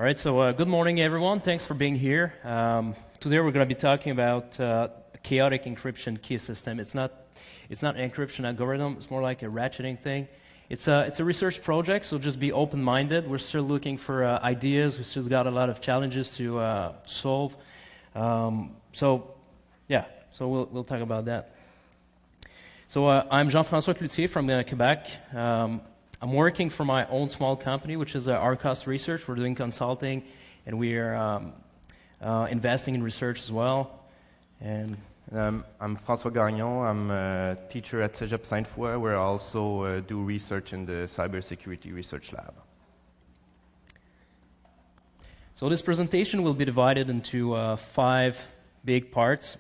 All right, so good morning, everyone. Thanks for being here. Today we're going to be talking about a chaotic encryption key system. It's not an encryption algorithm. It's more like a ratcheting thing. It's a research project, so just be open-minded. We're still looking for ideas. We still got a lot of challenges to solve. So we'll talk about that. So I'm Francois Cloutier from Quebec. I'm working for my own small company, which is Arcos Research. We're doing consulting, and we are investing in research as well. And I'm Francois Gagnon. I'm a teacher at CEGEP Sainte-Foy, where I also do research in the cybersecurity research lab. So this presentation will be divided into 5 big parts.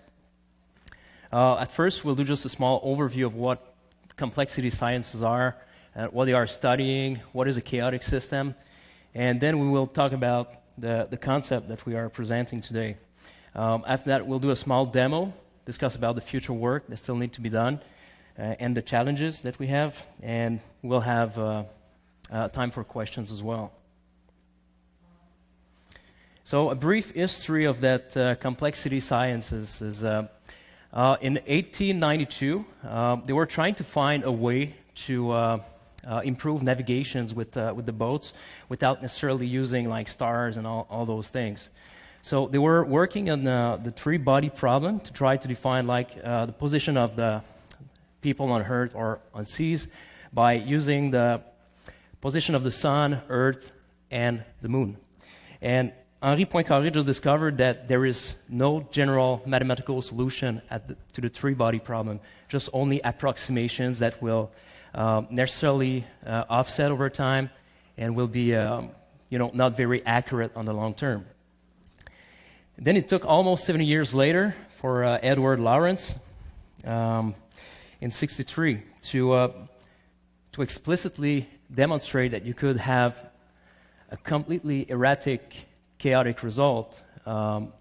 At first, we'll do just a small overview of what complexity sciences are, what they are studying, what is a chaotic system, and then we will talk about the concept that we are presenting today. After that, we'll do a small demo, discuss about the future work that still need to be done, and the challenges that we have, and we'll have time for questions as well. So a brief history of that complexity sciences is in 1892, they were trying to find a way to improve navigations with the boats without necessarily using like stars and all those things. So they were working on the three-body problem to try to define like the position of the people on Earth or on seas by using the position of the Sun, Earth, and the Moon. And Henri Poincaré just discovered that there is no general mathematical solution to the three-body problem, just only approximations that will necessarily offset over time and will be not very accurate on the long term. Then it took almost 70 years later for Edward Lorenz in 1963 to explicitly demonstrate that you could have a completely erratic chaotic result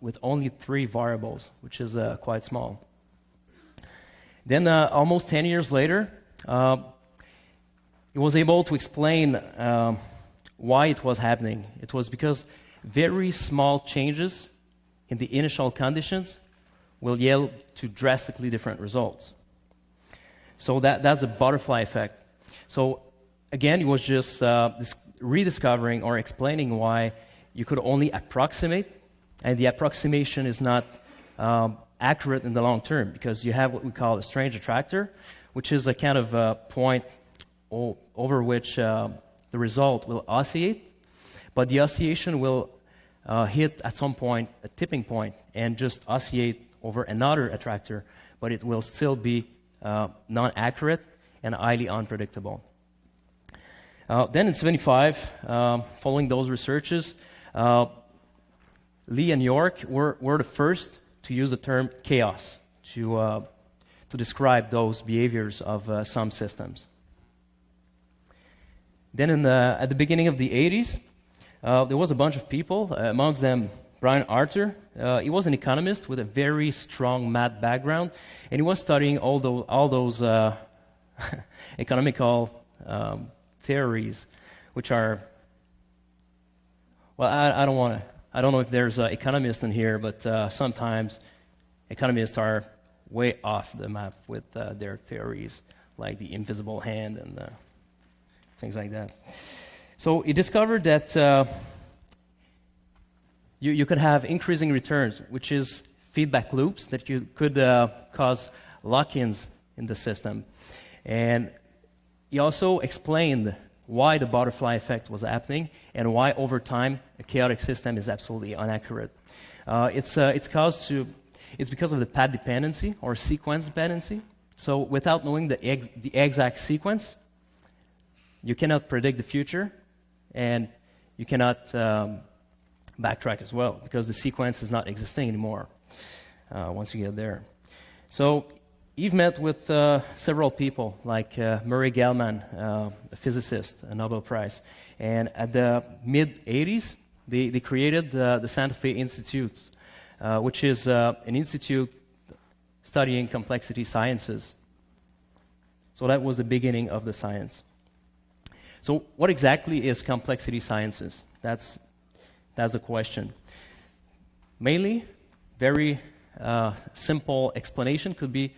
with only 3 variables, which is quite small. Then almost 10 years later, he was able to explain why it was happening. It was because very small changes in the initial conditions will yield to drastically different results. So that's a butterfly effect. So again, he was just rediscovering or explaining why you could only approximate, and the approximation is not accurate in the long term because you have what we call a strange attractor, which is a kind of point over which the result will oscillate, but the oscillation will hit at some point a tipping point and just oscillate over another attractor, but it will still be non-accurate and highly unpredictable. Then in 1975, following those researches, Lee and York were the first to use the term chaos to describe those behaviors of some systems. Then at the beginning of the 80s, there was a bunch of people, amongst them Brian Arthur. He was an economist with a very strong math background, and he was studying all those economical theories, which are, well, I don't know if there's economists in here, but sometimes economists are way off the map with their theories, like the invisible hand and things like that. So he discovered that you could have increasing returns, which is feedback loops that you could cause lock-ins in the system. And he also explained why the butterfly effect was happening and why over time a chaotic system is absolutely inaccurate. It's because of the path dependency or sequence dependency. So without knowing the exact sequence, you cannot predict the future, and you cannot backtrack as well because the sequence is not existing anymore once you get there. So Eve met with several people like Murray Gell-Mann, a physicist, a Nobel Prize. And at the mid-'80s, they created the Santa Fe Institute, which is an institute studying complexity sciences. So that was the beginning of the science. So what exactly is complexity sciences? That's That's the question. Mainly, very simple explanation could be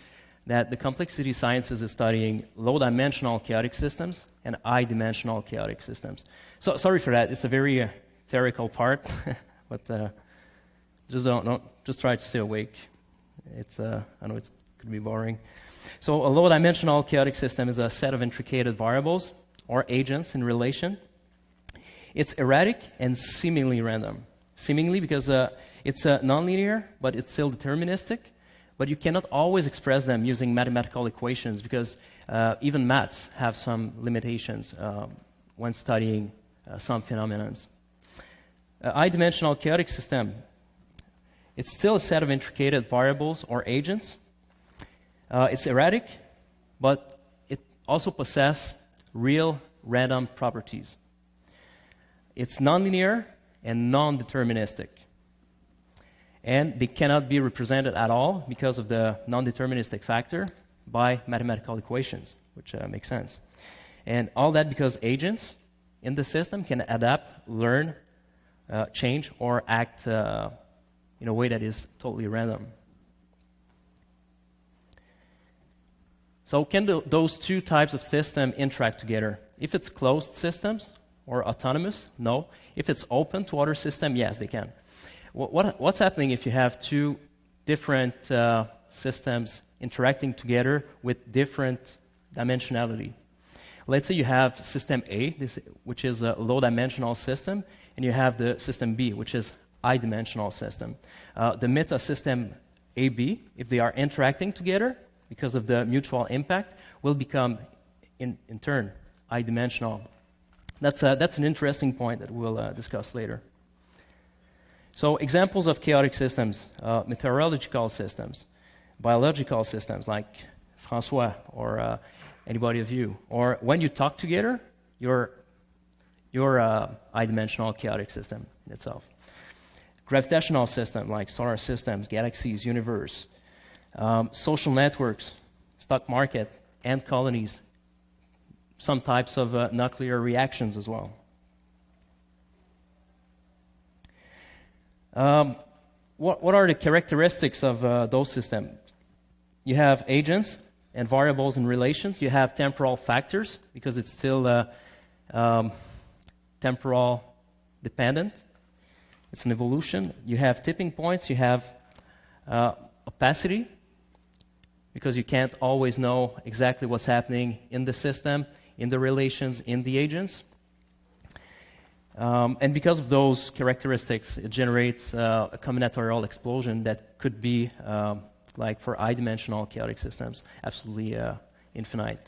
that the complexity sciences is studying low-dimensional chaotic systems and high-dimensional chaotic systems. So sorry for that. It's a very theoretical part, but just try to stay awake. I know it could be boring. So a low-dimensional chaotic system is a set of intricated variables or agents in relation. It's erratic and seemingly random. Seemingly because it's nonlinear, but it's still deterministic. But you cannot always express them using mathematical equations because even maths have some limitations when studying some phenomena. A high-dimensional chaotic system, it's still a set of intricated variables or agents. It's erratic, but it also possesses real random properties. It's nonlinear and non-deterministic. And they cannot be represented at all because of the non-deterministic factor by mathematical equations, which makes sense. And all that because agents in the system can adapt, learn, change, or act in a way that is totally random. So can those two types of system interact together? If it's closed systems or autonomous, no. If it's open to other systems, yes, they can. What's happening if you have two different systems interacting together with different dimensionality? Let's say you have system A, which is a low-dimensional system, and you have the system B, which is high-dimensional system. The meta-system AB, if they are interacting together because of the mutual impact, will become, in turn, high-dimensional. That's an interesting point that we'll discuss later. So examples of chaotic systems, meteorological systems, biological systems like Francois or anybody of you, or when you talk together, your high-dimensional chaotic system itself. Gravitational system like solar systems, galaxies, universe, social networks, stock market, ant colonies, some types of nuclear reactions as well. What are the characteristics of those systems? You have agents and variables and relations. You have temporal factors because it's still temporal dependent. It's an evolution. You have tipping points. You have opacity because you can't always know exactly what's happening in the system, in the relations, in the agents. And because of those characteristics, it generates a combinatorial explosion that could be, like for high-dimensional chaotic systems, absolutely infinite.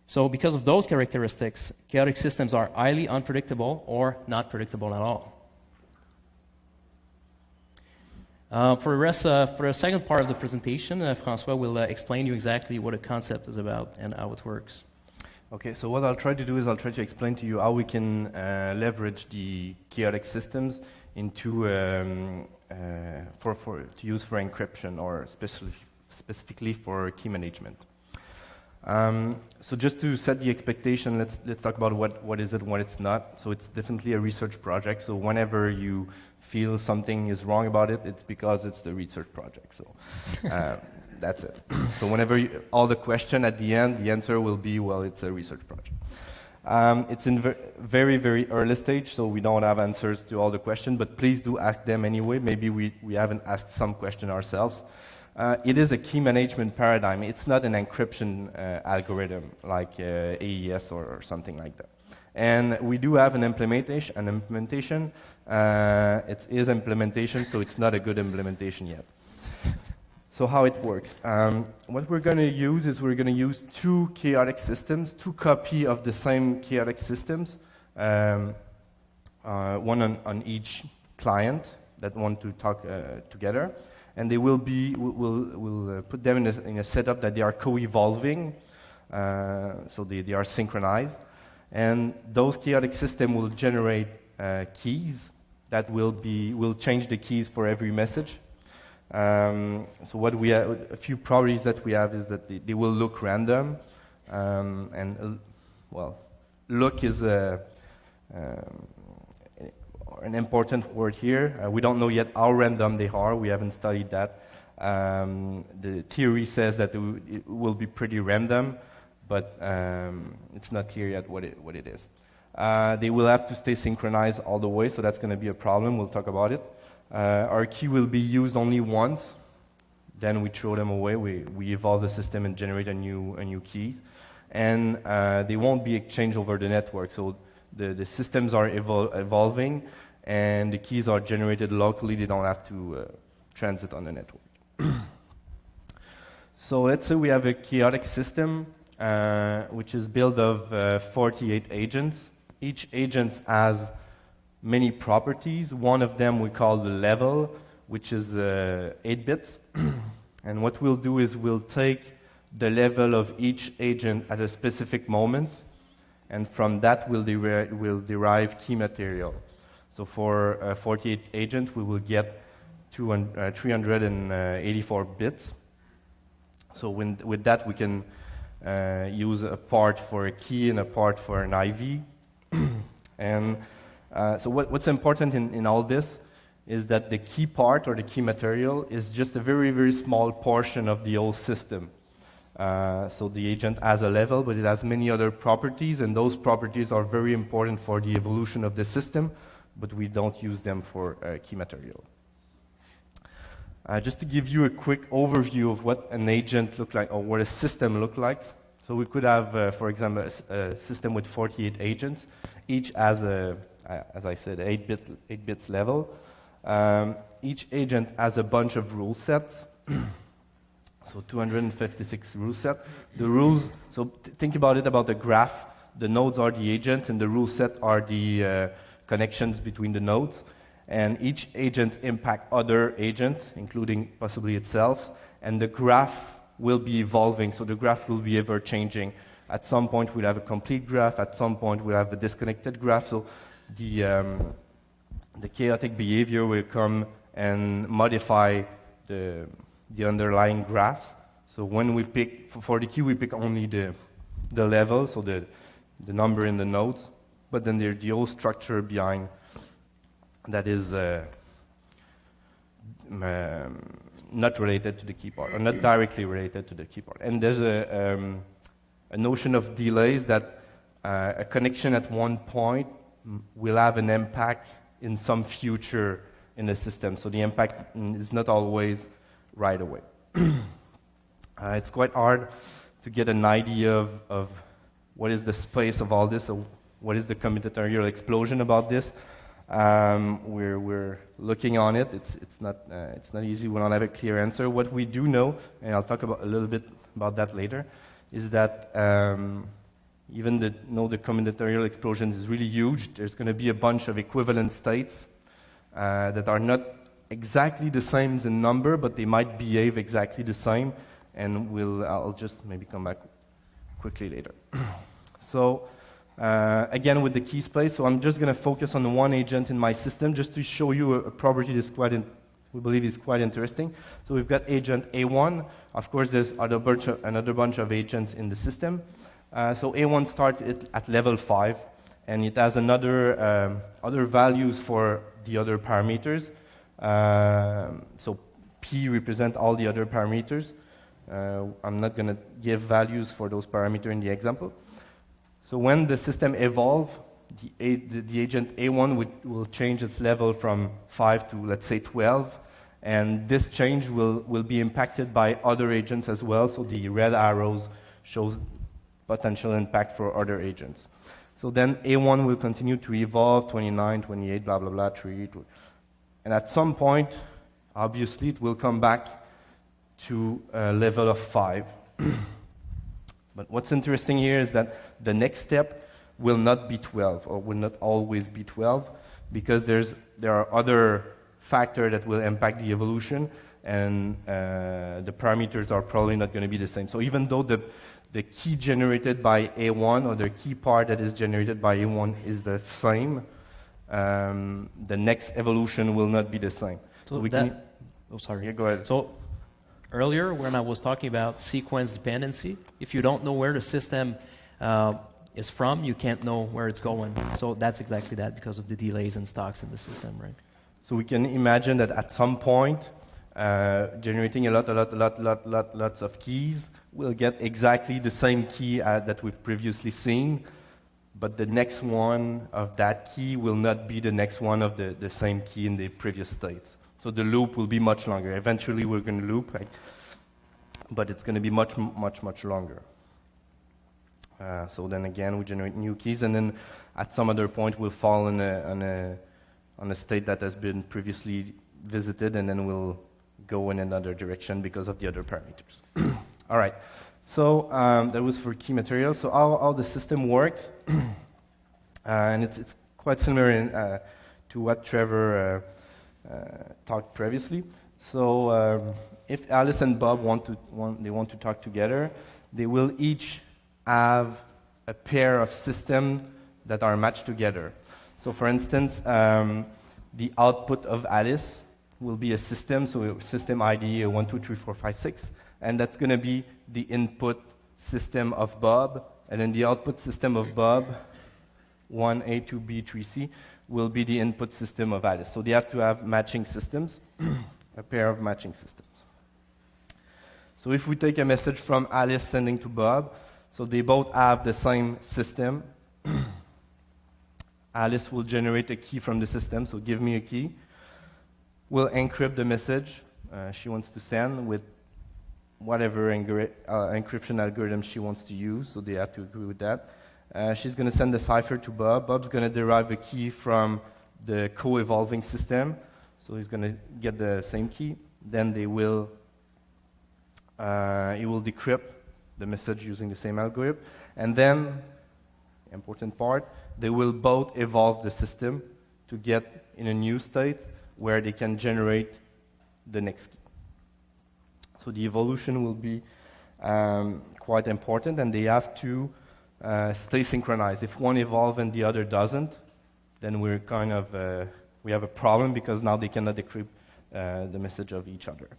So because of those characteristics, chaotic systems are highly unpredictable or not predictable at all. For the second part of the presentation, Francois will explain you exactly what a concept is about and how it works. Okay, so what I'll try to do is I'll try to explain to you how we can leverage the chaotic systems into to use for encryption or specifically for key management. So just to set the expectation, let's talk about what is it, what it's not. So it's definitely a research project. So whenever you feel something is wrong about it, it's because it's the research project. So that's it. So whenever all the question at the end, the answer will be, well, it's a research project. It's in very, very early stage, so we don't have answers to all the questions, but please do ask them anyway. Maybe we haven't asked some question ourselves. It is a key management paradigm. It's not an encryption algorithm like AES or something like that. And we do have an implementation. It is implementation, so it's not a good implementation yet. So how it works. What we're going to use is we're going to use two chaotic systems, two copies of the same chaotic systems, one on each client that want to talk together. And they will be, we'll put them in a setup that they are co-evolving, so they are synchronized. And those chaotic systems will generate keys that will change the keys for every message. So what we have, a few properties that we have is that they will look random, and well, look is an an important word here. We don't know yet how random they are. We haven't studied that. The theory says that it will be pretty random, but it's not clear yet what it is. They will have to stay synchronized all the way, so that's going to be a problem. We'll talk about it. Our key will be used only once. Then we throw them away. We evolve the system and generate a new keys. And they won't be exchanged over the network. So the systems are evolving, and the keys are generated locally. They don't have to transit on the network. So let's say we have a chaotic system, which is built of 48 agents. Each agent has many properties. One of them we call the level, which is 8 bits. And what we'll do is we'll take the level of each agent at a specific moment, and from that we'll derive key material. So for 48 agents, we will get 384 bits. So with that, we can use a part for a key and a part for an IV. And so what's important in all this is that the key part or the key material is just a very, very small portion of the whole system. So the agent has a level, but it has many other properties, and those properties are very important for the evolution of the system, but we don't use them for key material. Just to give you a quick overview of what an agent looks like, or what a system looks like. So we could have, for example, a system with 48 agents. Each has as I said, 8 bits level. Each agent has a bunch of rule sets. So 256 rule set. The rules, so think about it about the graph. The nodes are the agents, and the rule set are the connections between the nodes. And each agent impacts other agents, including possibly itself. And the graph will be evolving, so the graph will be ever changing. At some point, we'll have a complete graph. At some point, we'll have a disconnected graph. So the chaotic behavior will come and modify the underlying graphs. So when we pick, for the key, we pick only the level, so the number in the nodes, but then there's the whole structure behind that is not related to the key part, or not directly related to the key part. And there's a notion of delays that a connection at one point will have an impact in some future in the system. So the impact is not always right away. It's quite hard to get an idea of what is the space of all this, or what is the combinatorial explosion about this. We're looking on it. It's not easy. We don't have a clear answer. What we do know, and I'll talk a little bit about that later, is that even the combinatorial explosion is really huge. There's going to be a bunch of equivalent states that are not exactly the same in number, but they might behave exactly the same. And I'll just maybe come back quickly later. So again, with the key space, so I'm just going to focus on one agent in my system just to show you a property that's we believe is quite interesting. So we've got agent A1. Of course, there's another bunch of agents in the system. So A1 starts at level 5, and it has other values for the other parameters. So P represents all the other parameters. I'm not going to give values for those parameters in the example. So when the system evolves, the agent A1 will change its level from 5 to, let's say, 12. And this change will be impacted by other agents as well. So the red arrows shows potential impact for other agents. So then A1 will continue to evolve, 29, 28, blah, blah, blah, 3. And at some point, obviously, it will come back to a level of 5. But what's interesting here is that the next step will not be 12, or will not always be 12, because there are other factors that will impact the evolution, and the parameters are probably not going to be the same. So even though the key generated by A1, or the key part that is generated by A1 is the same, the next evolution will not be the same. Oh, sorry. Yeah, go ahead. So earlier, when I was talking about sequence dependency, if you don't know where the system is from, you can't know where it's going. So that's exactly that, because of the delays and stocks in the system, right? So we can imagine that at some point, generating lots of keys will get exactly the same key that we've previously seen, but the next one of that key will not be the next one of the same key in the previous states. So the loop will be much longer. Eventually we're going to loop, right? But it's going to be much longer. So then again, we generate new keys, and then at some other point we'll fall on a state that has been previously visited, and then we'll go in another direction because of the other parameters. All right. So that was for key material. So how the system works, and it's quite similar to what Trevor talked previously. So if Alice and Bob want to talk together, they will each have a pair of systems that are matched together. So for instance, the output of Alice will be a system, so system ID 1, 2, 3, 4, 5, 6, and that's going to be the input system of Bob, and then the output system of Bob, 1A, 2B, 3C, will be the input system of Alice. So they have to have matching systems, a pair of matching systems. So if we take a message from Alice sending to Bob, so they both have the same system, Alice will generate a key from the system, so give me a key. We'll encrypt the message she wants to send with whatever encryption algorithm she wants to use, so they have to agree with that. She's going to send the cipher to Bob. Bob's going to derive a key from the co-evolving system, so he's going to get the same key. Then he will decrypt the message using the same algorithm, and then, important part, they will both evolve the system to get in a new state where they can generate the next key. So the evolution will be quite important, and they have to stay synchronized. If one evolves and the other doesn't, then we're kind of we have a problem, because now they cannot decrypt the message of each other.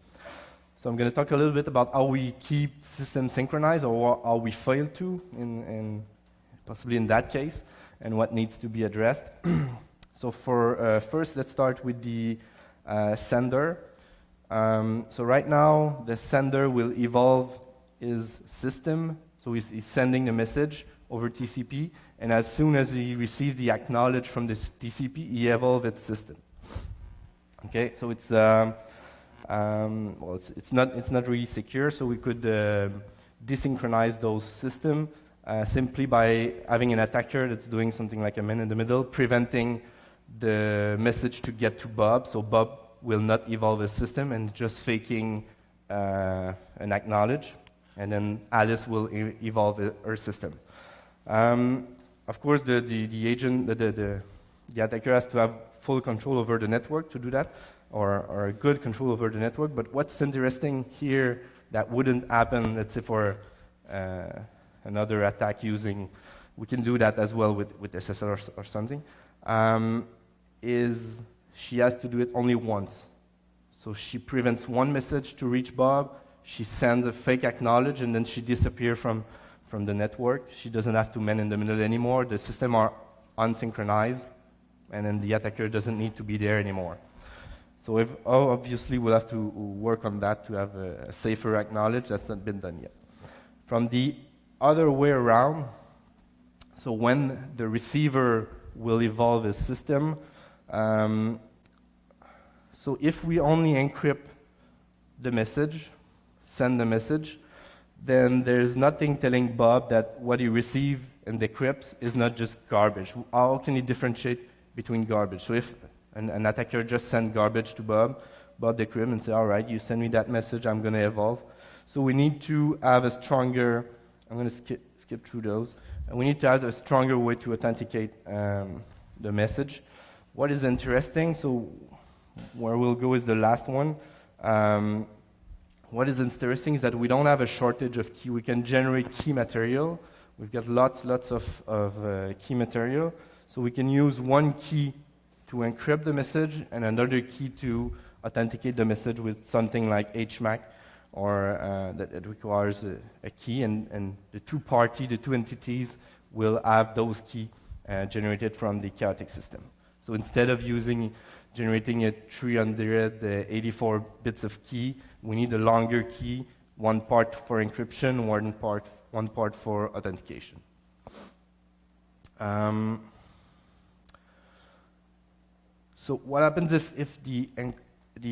So I'm going to talk a little bit about how we keep systems synchronized, or how we fail to, in possibly in that case, and what needs to be addressed. So for first, let's start with the sender. So right now, the sender will evolve his system. So he's sending a message over TCP, and as soon as he receives the acknowledge from this TCP, he evolves its system. Okay, so it's not really secure. So we could desynchronize those systems simply by having an attacker that's doing something like a man in the middle, preventing the message to get to Bob. So Bob will not evolve his system and just faking an acknowledge, and then Alice will evolve her system. Of course, the agent, the attacker has to have full control over the network to do that, or a good control over the network. But what's interesting here that wouldn't happen, let's say, for another attack using, we can do that as well with SSL or something, is she has to do it only once. So she prevents one message to reach Bob, she sends a fake acknowledge, and then she disappears from the network. She doesn't have to man in the middle anymore. The systems are unsynchronized, and then the attacker doesn't need to be there anymore. So obviously we'll have to work on that to have a safer acknowledge. That's not been done yet. From the other way around, so when the receiver will evolve his system, so if we only encrypt the message, send the message, then there's nothing telling Bob that what he received and decrypts is not just garbage. How can he differentiate between garbage? So if an attacker just sends garbage to Bob decrypts and says, all right, you send me that message, I'm going to evolve. So we need to have a stronger, I'm going to skip through those, and we need to have a stronger way to authenticate the message. What is interesting, so where we'll go is the last one. What is interesting is that we don't have a shortage of key. We can generate key material. We've got lots of key material. So we can use one key to encrypt the message and another key to authenticate the message with something like HMAC, or that it requires a key. And the two entities will have those keys generated from the chaotic system. So instead of generating a 384 bits of key, we need a longer key, one part for encryption, one part for authentication. So what happens if the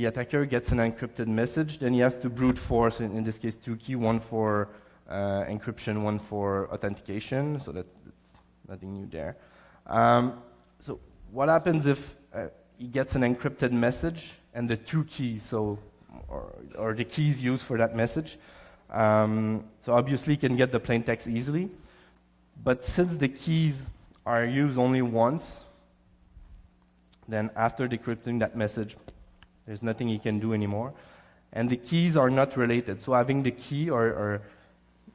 attacker gets an encrypted message? Then he has to brute force, in this case, 2 keys, one for encryption, one for authentication. So that's nothing new there. So what happens if he gets an encrypted message and the 2 keys, or the keys used for that message? So obviously, he can get the plain text easily. But since the keys are used only once, then after decrypting that message, there's nothing he can do anymore. And the keys are not related. So having the key, or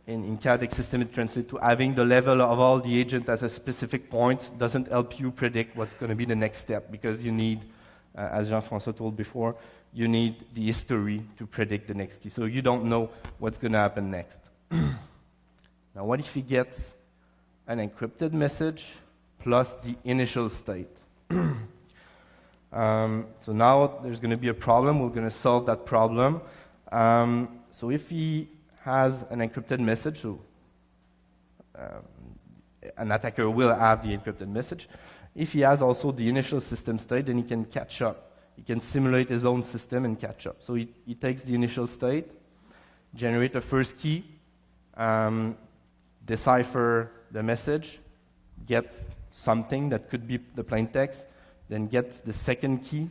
in chaotic system, it translates to having the level of all the agent at a specific point doesn't help you predict what's going to be the next step, because you need, as Jean-Francois told before, you need the history to predict the next key. So you don't know what's going to happen next. Now, what if he gets an encrypted message plus the initial state? So now there's going to be a problem. We're going to solve that problem. So if he has an encrypted message, so an attacker will have the encrypted message. If he has also the initial system state, then he can catch up. He can simulate his own system and catch up. So he takes the initial state, generate a first key, decipher the message, get something that could be the plain text, then get the second key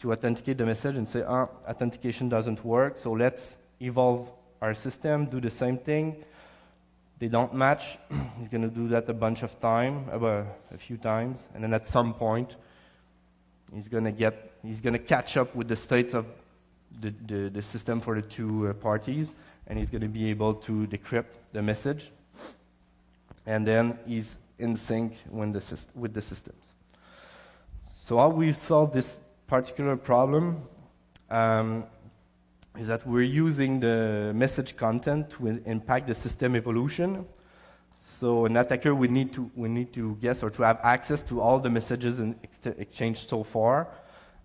to authenticate the message and say, authentication doesn't work, so let's evolve our system, do the same thing. They don't match. He's going to do that a few times, and then at some point, he's going to catch up with the state of the system for the 2 parties, and he's going to be able to decrypt the message, and then he's in sync with the systems. So how we solve this particular problem is that we're using the message content to impact the system evolution. So an attacker would need to guess, or to have access to all the messages exchanged so far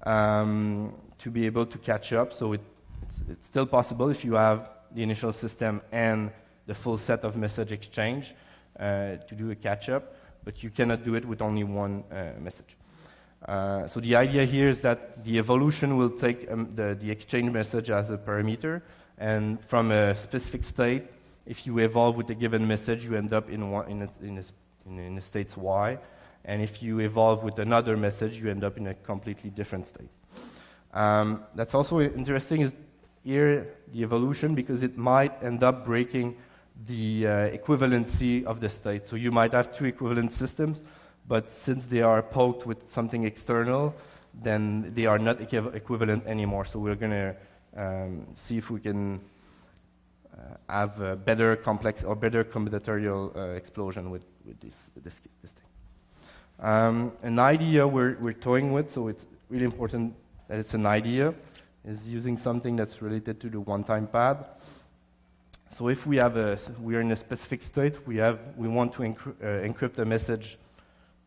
to be able to catch up. So it's still possible if you have the initial system and the full set of message exchange to do a catch-up, but you cannot do it with only one message. So the idea here is that the evolution will take the exchange message as a parameter, and from a specific state, if you evolve with a given message, you end up in a state Y, and if you evolve with another message, you end up in a completely different state. That's also interesting is here the evolution, because it might end up breaking the equivalency of the state. So you might have 2 equivalent systems, but since they are poked with something external, then they are not equivalent anymore. So we're going to see if we can have a better complex or better combinatorial explosion with this thing. An idea we're toying with, so it's really important that it's an idea, is using something that's related to the one-time pad. So if we are in a specific state, we want to encrypt a message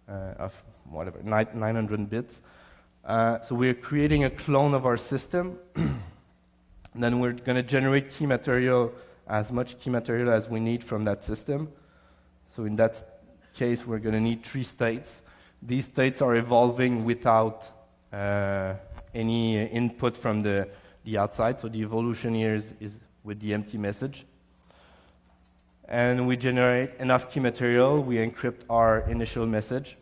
of whatever, 900 bits. So we're creating a clone of our system. And then we're going to generate key material, as much key material as we need from that system. So in that case, we're going to need 3 states. These states are evolving without any input from the outside. So the evolution here is with the empty message. And we generate enough key material, we encrypt our initial message.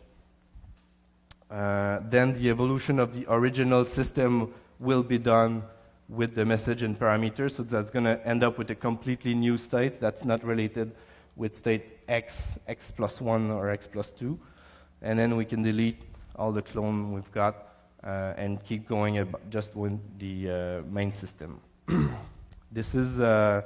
Then the evolution of the original system will be done with the message and parameters, so that's going to end up with a completely new state that's not related with state x, x plus 1, or x plus 2. And then we can delete all the clone we've got and keep going just with the main system. This is the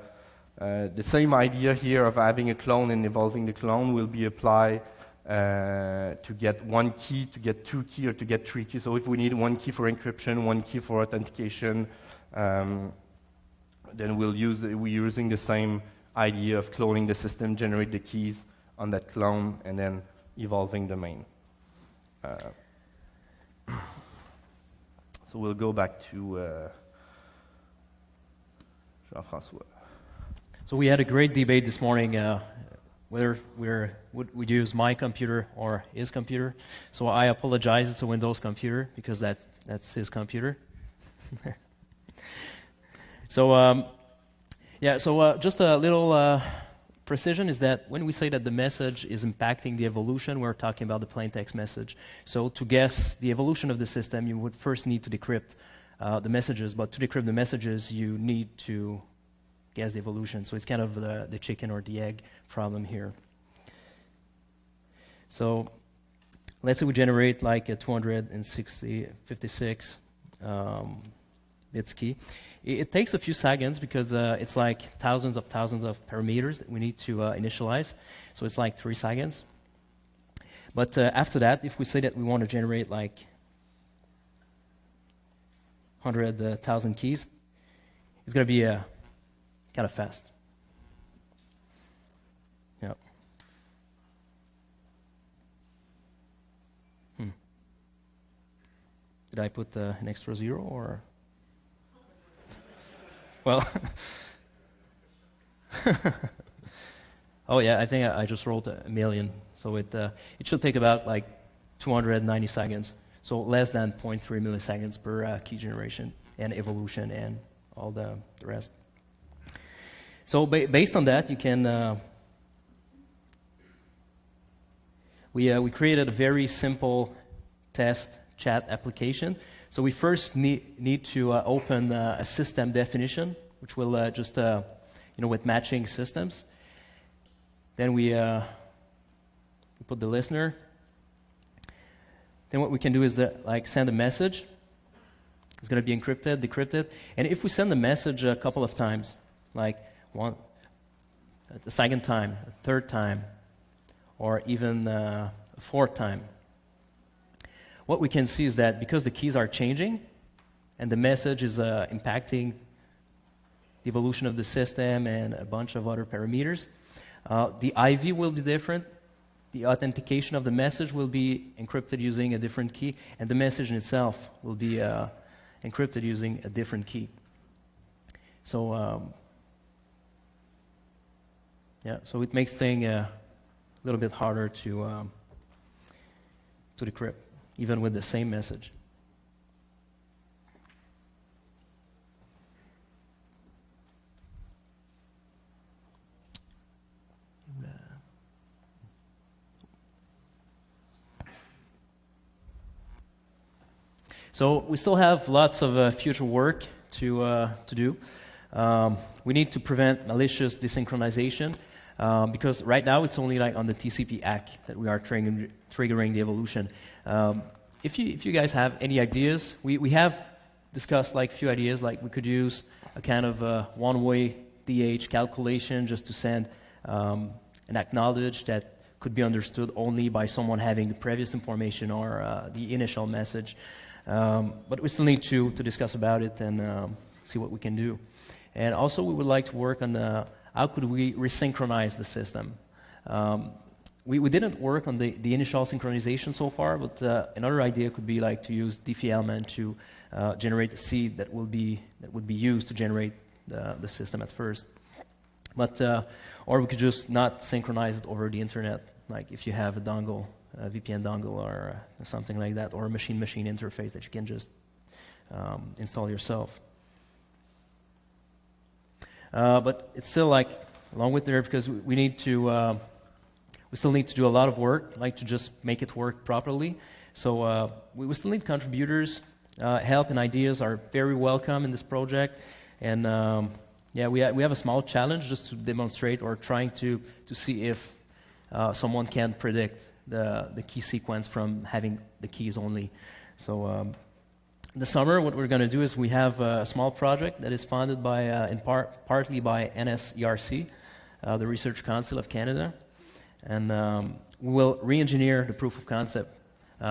same idea here of having a clone and evolving the clone will be applied to get 1 key, to get 2 key, or to get 3 keys. So if we need 1 key for encryption, 1 key for authentication, then we're using the same idea of cloning the system, generate the keys on that clone and then evolving the main. So we'll go back to Jean-Francois. So we had a great debate this morning whether we'd use my computer or his computer. So I apologize, it's a Windows computer because that's his computer. So just a little precision is that when we say that the message is impacting the evolution, we're talking about the plain text message. So to guess the evolution of the system, you would first need to decrypt the messages, but to decrypt the messages, you need to guess the evolution. So it's kind of the chicken or the egg problem here. So let's say we generate like a 256 bits key. It takes a few seconds because it's like thousands of parameters that we need to initialize. So it's like 3 seconds. But after that, if we say that we want to generate like 100,000 keys, it's going to be kind of fast. Yeah. Did I put an extra 0 or? Well, oh yeah, I think I just rolled a million. So it should take about like 290 seconds. So less than 0.3 milliseconds per key generation and evolution and all the rest. So based on that, you can. We created a very simple test chat application. So we first need to open a system definition, which will just with matching systems. Then we put the listener. Then what we can do is send a message. It's going to be encrypted, decrypted, and if we send the message a couple of times, like the second time, a third time, or even a fourth time, what we can see is that because the keys are changing and the message is impacting the evolution of the system and a bunch of other parameters, the IV will be different, the authentication of the message will be encrypted using a different key, and the message in itself will be encrypted using a different key. So, so it makes things a little bit harder to decrypt, even with the same message. So we still have lots of future work to do. We need to prevent malicious desynchronization because right now it's only like on the TCP ACK that we are triggering the evolution. If you guys have any ideas, we have discussed like few ideas, like we could use a kind of one-way DH calculation just to send an acknowledge that could be understood only by someone having the previous information or the initial message. But we still need to discuss about it and see what we can do. And also we would like to work on how could we resynchronize the system. We didn't work on the initial synchronization so far, but another idea could be like to use diffie element to generate a seed that would be used to generate the system at first. But or we could just not synchronize it over the internet, like if you have a dongle, a VPN dongle or something like that, or a machine-machine interface that you can just install yourself. But it's still like along with there because we need to. We still need to do a lot of work, like to just make it work properly. So we still need contributors. Help and ideas are very welcome in this project. And we have a small challenge just to demonstrate or trying to see if someone can predict the key sequence from having the keys only. So this summer, what we're going to do is we have a small project that is funded by, partly by NSERC, the Research Council of Canada. And we will re-engineer the proof of concept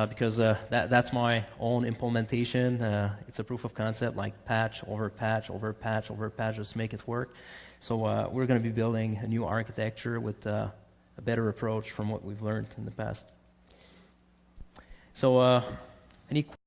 because that's my own implementation. It's a proof of concept like patch over patch over patch over patch, just make it work. So we're going to be building a new architecture with a better approach from what we've learned in the past. So, any